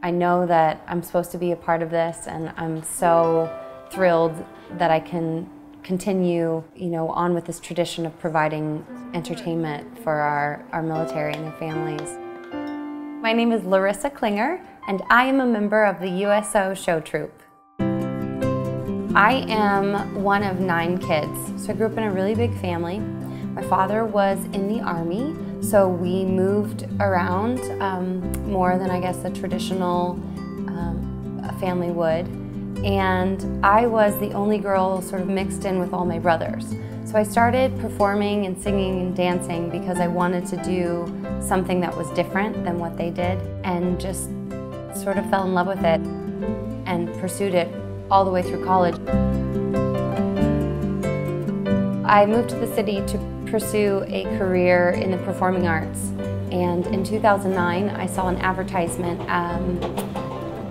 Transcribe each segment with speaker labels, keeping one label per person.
Speaker 1: I know that I'm supposed to be a part of this, and I'm so thrilled that I can continue, on with this tradition of providing entertainment for our military and their families. My name is Larissa Klinger, and I am a member of the USO Show Troupe. I am one of 9 kids, so I grew up in a really big family. My father was in the Army, so we moved around more than I guess a traditional family would. And I was the only girl sort of mixed in with all my brothers. So I started performing and singing and dancing because I wanted to do something that was different than what they did, and just sort of fell in love with it and pursued it all the way through college. I moved to the city to pursue a career in the performing arts, and in 2009 I saw an advertisement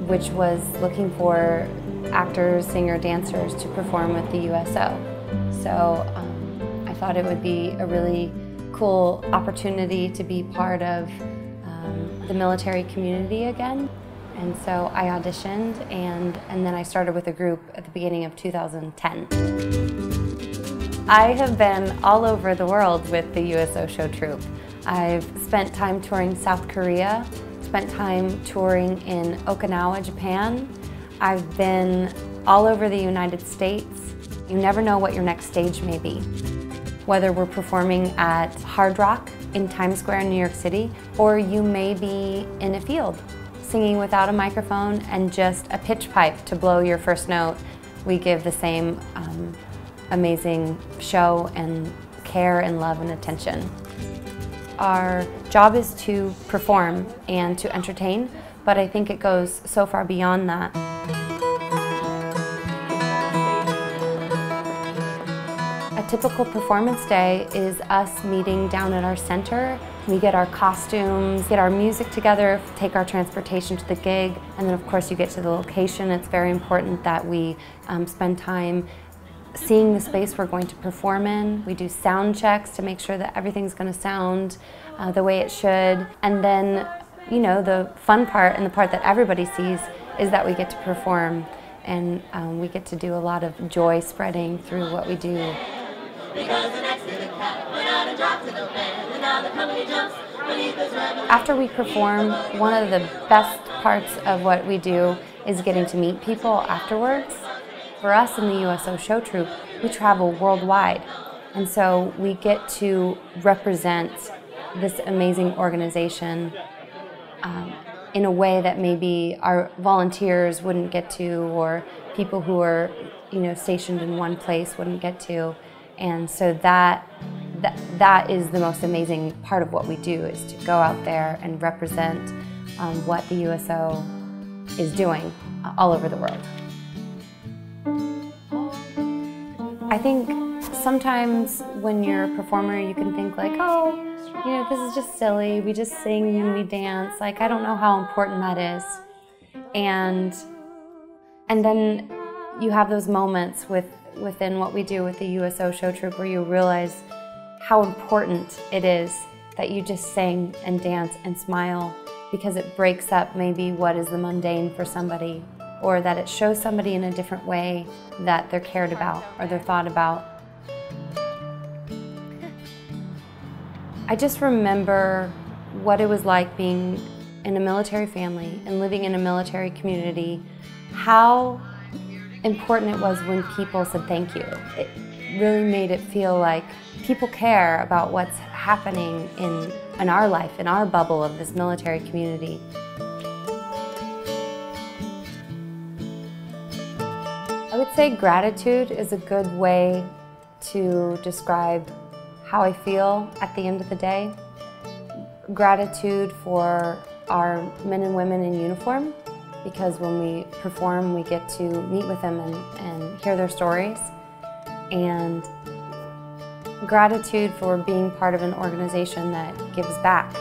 Speaker 1: which was looking for actors, singers, dancers to perform with the USO. So I thought it would be a really cool opportunity to be part of the military community again. And so I auditioned, and then I started with a group at the beginning of 2010. I have been all over the world with the USO Show Troupe. I've spent time touring South Korea, spent time touring in Okinawa, Japan. I've been all over the United States. You never know what your next stage may be. Whether we're performing at Hard Rock in Times Square in New York City, or you may be in a field singing without a microphone and just a pitch pipe to blow your first note. We give the same amazing show and care and love and attention. Our job is to perform and to entertain, but I think it goes so far beyond that. A typical performance day is us meeting down at our center. We get our costumes, get our music together, take our transportation to the gig, and then of course you get to the location. It's very important that we spend time seeing the space we're going to perform in. We do sound checks to make sure that everything's going to sound the way it should. And then, the fun part and the part that everybody sees is that we get to perform, and we get to do a lot of joy spreading through what we do. After we perform, one of the best parts of what we do is getting to meet people afterwards. For us in the USO Show Troupe, we travel worldwide, and so we get to represent this amazing organization in a way that maybe our volunteers wouldn't get to, or people who are stationed in one place wouldn't get to. And so that is the most amazing part of what we do, is to go out there and represent what the USO is doing all over the world. I think sometimes when you're a performer, you can think like, oh, this is just silly. We just sing and we dance. Like, I don't know how important that is. And then you have those moments within what we do with the USO Show Troupe where you realize how important it is that you just sing and dance and smile, because it breaks up maybe what is the mundane for somebody, or that it shows somebody in a different way that they're cared about or they're thought about. I just remember what it was like being in a military family and living in a military community, how important it was when people said thank you. It really made it feel like people care about what's happening in our life, in our bubble of this military community. I would say gratitude is a good way to describe how I feel at the end of the day. Gratitude for our men and women in uniform, because when we perform, we get to meet with them and hear their stories. And gratitude for being part of an organization that gives back.